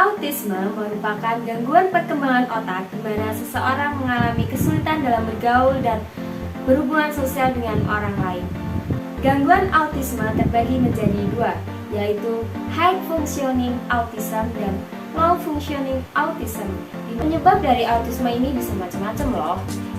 Autisme merupakan gangguan perkembangan otak di mana seseorang mengalami kesulitan dalam bergaul dan berhubungan sosial dengan orang lain. Gangguan autisme terbagi menjadi dua, yaitu high functioning autism dan low functioning autism. Penyebab dari autisme ini bisa macam-macam loh,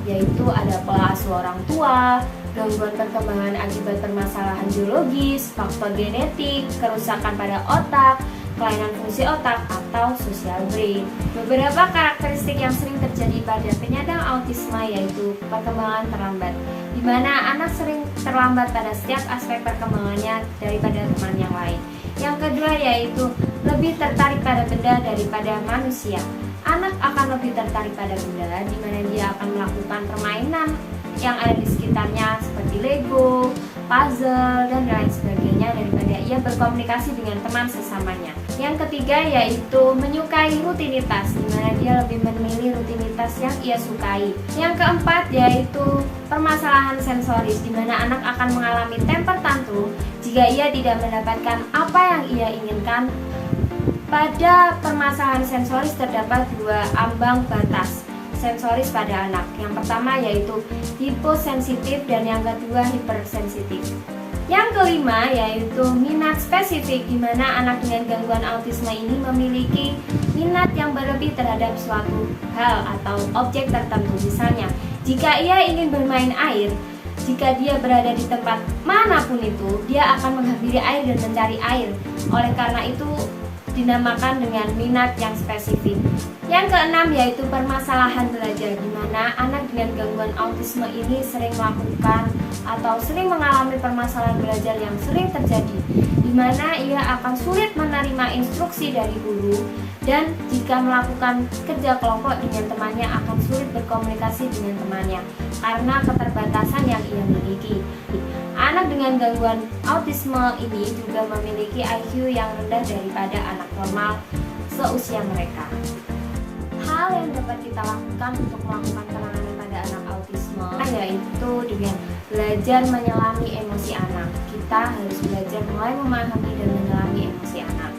yaitu ada pola asuh orang tua, gangguan perkembangan akibat permasalahan biologis, faktor genetik, kerusakan pada otak, kelainan fungsi otak, atau social brain. Beberapa karakteristik yang sering terjadi pada penyandang autisme yaitu perkembangan terlambat, di mana anak sering terlambat pada setiap aspek perkembangannya daripada teman yang lain. Yang kedua yaitu lebih tertarik pada benda daripada manusia. Anak akan lebih tertarik pada benda, di mana dia akan melakukan permainan yang ada di sekitarnya seperti Lego, puzzle, dan lain sebagainya daripada ia berkomunikasi dengan teman sesamanya. Yang ketiga yaitu menyukai rutinitas, di mana dia lebih memilih rutinitas yang ia sukai. Yang keempat yaitu permasalahan sensoris, di mana anak akan mengalami temper tantrum jika ia tidak mendapatkan apa yang ia inginkan. Pada permasalahan sensoris terdapat dua ambang batas sensoris pada anak. Yang pertama yaitu hiposensitif dan yang kedua hipersensitif. Yang kelima yaitu minat spesifik, di mana anak dengan gangguan autisme ini memiliki minat yang berlebih terhadap suatu hal atau objek tertentu. Misalnya, jika ia ingin bermain air, jika dia berada di tempat manapun itu, dia akan menghampiri air dan mencari air. Oleh karena itu dinamakan dengan minat yang spesifik. Yang keenam yaitu permasalahan belajar, di mana anak dengan gangguan autisme ini sering melakukan atau sering mengalami permasalahan belajar yang sering terjadi, di mana ia akan sulit menerima instruksi dari guru, dan jika melakukan kerja kelompok dengan temannya akan sulit berkomunikasi dengan temannya karena keterbatasan yang ia miliki. Anak dengan gangguan autisme ini juga memiliki IQ yang rendah daripada anak normal seusia mereka. Hal yang dapat kita lakukan untuk melakukan penanganan pada anak autisme yaitu dengan belajar menyelami emosi anak. Kita harus belajar mulai memahami dan menyelami emosi anak.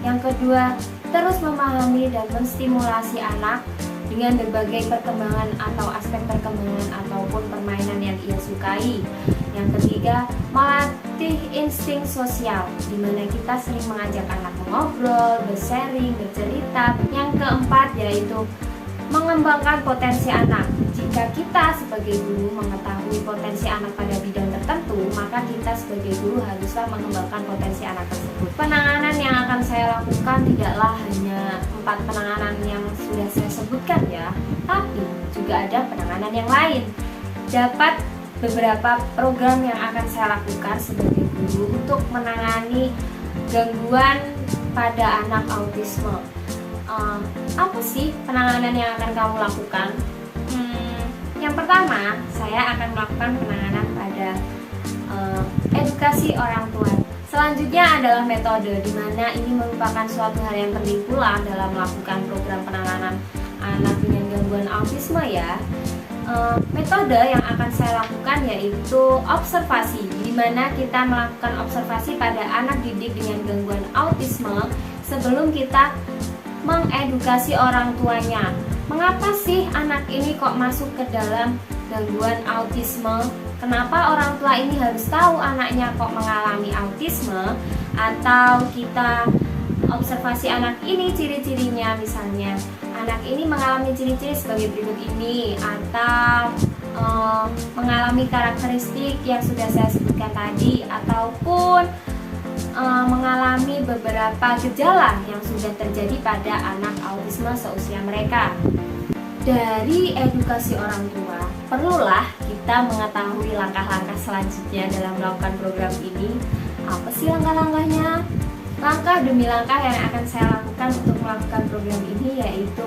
Yang kedua, terus memahami dan menstimulasi anak dengan berbagai perkembangan atau aspek perkembangan ataupun permainan yang ia sukai. Yang ketiga, melatih insting sosial, di mana kita sering mengajak anak mengobrol, bersharing, bercerita. Yang keempat yaitu mengembangkan potensi anak. Jika kita sebagai guru mengetahui potensi anak pada bidang tertentu, maka kita sebagai guru haruslah mengembangkan potensi anak tersebut. Penanganan yang akan saya lakukan tidaklah hanya 4 penanganan yang sudah saya sebutkan ya, tapi juga ada penanganan yang lain. Dapat beberapa program yang akan saya lakukan sebagai guru untuk menangani gangguan pada anak autisme. Apa sih penanganan yang akan kamu lakukan? Yang pertama, saya akan melakukan penanganan pada edukasi orang tua. Selanjutnya adalah metode, di mana ini merupakan suatu hal yang penting pula dalam melakukan program penanganan anak dengan gangguan autisme ya. Metode yang akan saya lakukan yaitu observasi, di mana kita melakukan observasi pada anak didik dengan gangguan autisme sebelum kita mengedukasi orang tuanya. Mengapa sih anak ini kok masuk ke dalam gangguan autisme? Kenapa orang tua ini harus tahu anaknya kok mengalami autisme? Atau kita observasi anak ini ciri-cirinya, misalnya anak ini mengalami ciri-ciri sebagai berikut ini, atau mengalami karakteristik yang sudah saya sebutkan tadi, ataupun mengalami beberapa gejala yang sudah terjadi pada anak autisme seusia mereka. Dari edukasi orang tua, perlulah kita mengetahui langkah-langkah selanjutnya dalam melakukan program ini. Apa sih langkah-langkahnya? Langkah demi langkah yang akan saya lakukan untuk melakukan program ini yaitu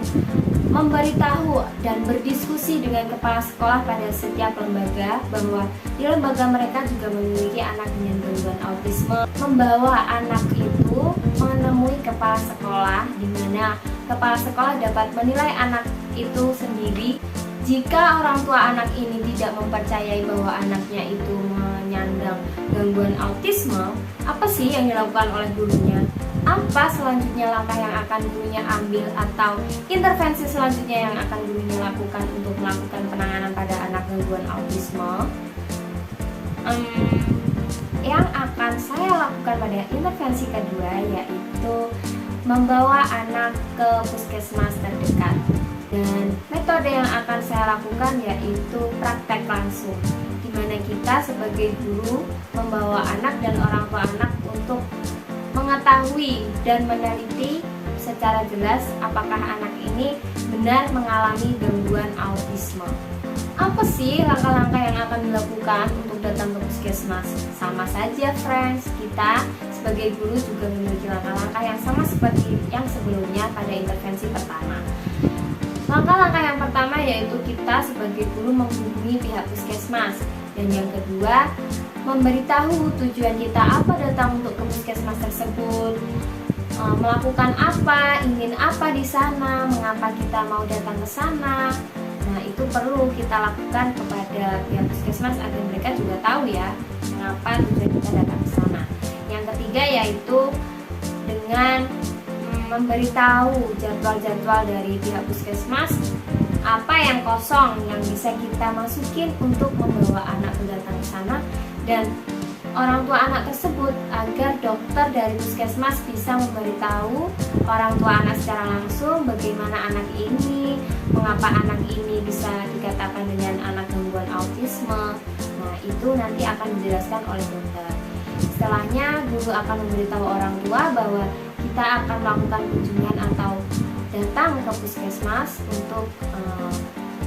memberitahu dan berdiskusi dengan kepala sekolah pada setiap lembaga bahwa di lembaga mereka juga memiliki anak dengan gangguan autisme. Membawa anak itu menemui kepala sekolah, di mana kepala sekolah dapat menilai anak itu sendiri. Jika orang tua anak ini tidak mempercayai bahwa anaknya itu menyandang gangguan autisme, apa sih yang dilakukan oleh gurunya? apa selanjutnya langkah yang akan gurunya ambil atau intervensi selanjutnya yang akan gurunya lakukan untuk melakukan penanganan pada anak gangguan autisme? Yang akan saya lakukan pada intervensi kedua yaitu membawa anak ke puskesmas terdekat. Dan metode yang akan saya lakukan yaitu praktek langsung, di mana kita sebagai guru membawa anak dan orang tua anak untuk mengetahui dan meneliti secara jelas apakah anak ini benar mengalami gangguan autisme. Apa sih langkah-langkah yang akan dilakukan untuk datang ke puskesmas? Sama saja friends, kita sebagai guru juga memiliki langkah-langkah yang sama seperti yang sebelumnya pada intervensi pertama. Langkah-langkah yang pertama yaitu kita sebagai guru menghubungi pihak puskesmas. Dan yang kedua, memberitahu tujuan kita apa datang untuk ke puskesmas tersebut, melakukan apa, ingin apa di sana, mengapa kita mau datang ke sana. Nah, itu perlu kita lakukan kepada pihak puskesmas agar mereka juga tahu ya mengapa tujuan kita datang ke sana. Yang ketiga yaitu dengan memberitahu jadwal-jadwal dari pihak puskesmas apa yang kosong yang bisa kita masukin untuk membawa anak datang ke sana, dan orang tua anak tersebut agar dokter dari puskesmas bisa memberitahu orang tua anak secara langsung bagaimana anak ini, mengapa anak ini bisa dikatakan dengan anak gangguan autisme. Nah, itu nanti akan dijelaskan oleh dokter. Setelahnya, guru akan memberitahu orang tua bahwa kita akan melakukan kunjungan atau datang ke puskesmas untuk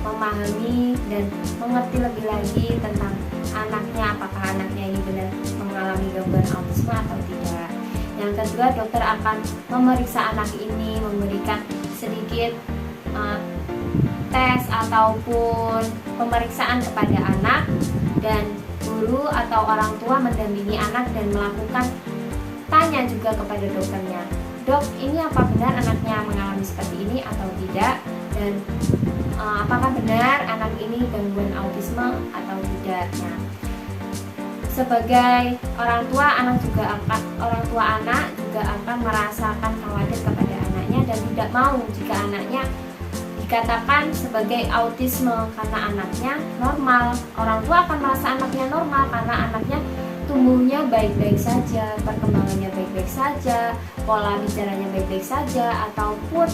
memahami dan mengerti lebih lagi tentang anaknya, apakah anaknya ini benar mengalami gangguan autisme atau tidak. Yang kedua, dokter akan memeriksa anak ini, memberikan sedikit tes ataupun pemeriksaan kepada anak, dan guru atau orang tua mendampingi anak dan melakukan tanya juga kepada dokternya, dok, ini apa benar anaknya mengalami seperti ini atau tidak, dan apakah benar anak ini gangguan autisme atau tidak. Nah, sebagai orang tua anak juga akan merasakan khawatir kepada anaknya dan tidak mau jika anaknya dikatakan sebagai autisme karena anaknya normal. Orang tua akan merasa anaknya normal karena anaknya tumbuhnya baik-baik saja, perkembangannya baik-baik saja, pola bicaranya baik-baik saja, ataupun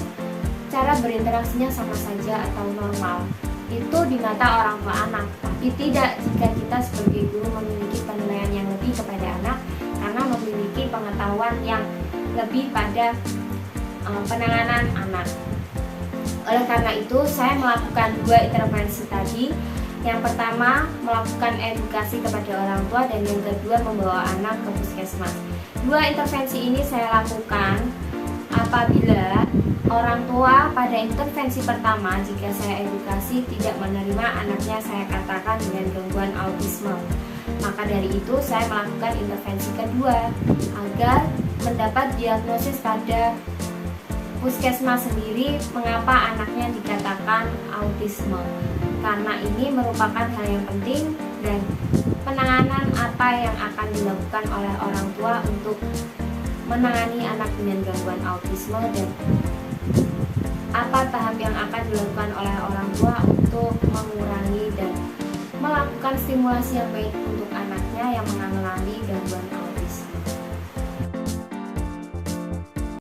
cara berinteraksinya sama saja atau normal. Itu di mata orang tua anak, tapi tidak jika kita sebagai guru memiliki penilaian yang lebih kepada anak karena memiliki pengetahuan yang lebih pada penanganan anak. Oleh karena itu, saya melakukan 2 intervensi tadi. Yang pertama, melakukan edukasi kepada orang tua, dan yang kedua, membawa anak ke puskesmas. 2 intervensi ini saya lakukan apabila orang tua pada intervensi pertama, jika saya edukasi, tidak menerima anaknya saya katakan dengan gangguan autisme. Maka dari itu saya melakukan intervensi kedua agar mendapat diagnosis pada puskesmas sendiri mengapa anaknya dikatakan autisme. Karena ini merupakan hal yang penting, dan penanganan apa yang akan dilakukan oleh orang tua untuk menangani anak dengan gangguan autisme, dan apa tahap yang akan dilakukan oleh orang tua untuk mengurangi dan melakukan stimulasi yang baik untuk anaknya yang mengalami gangguan autisme.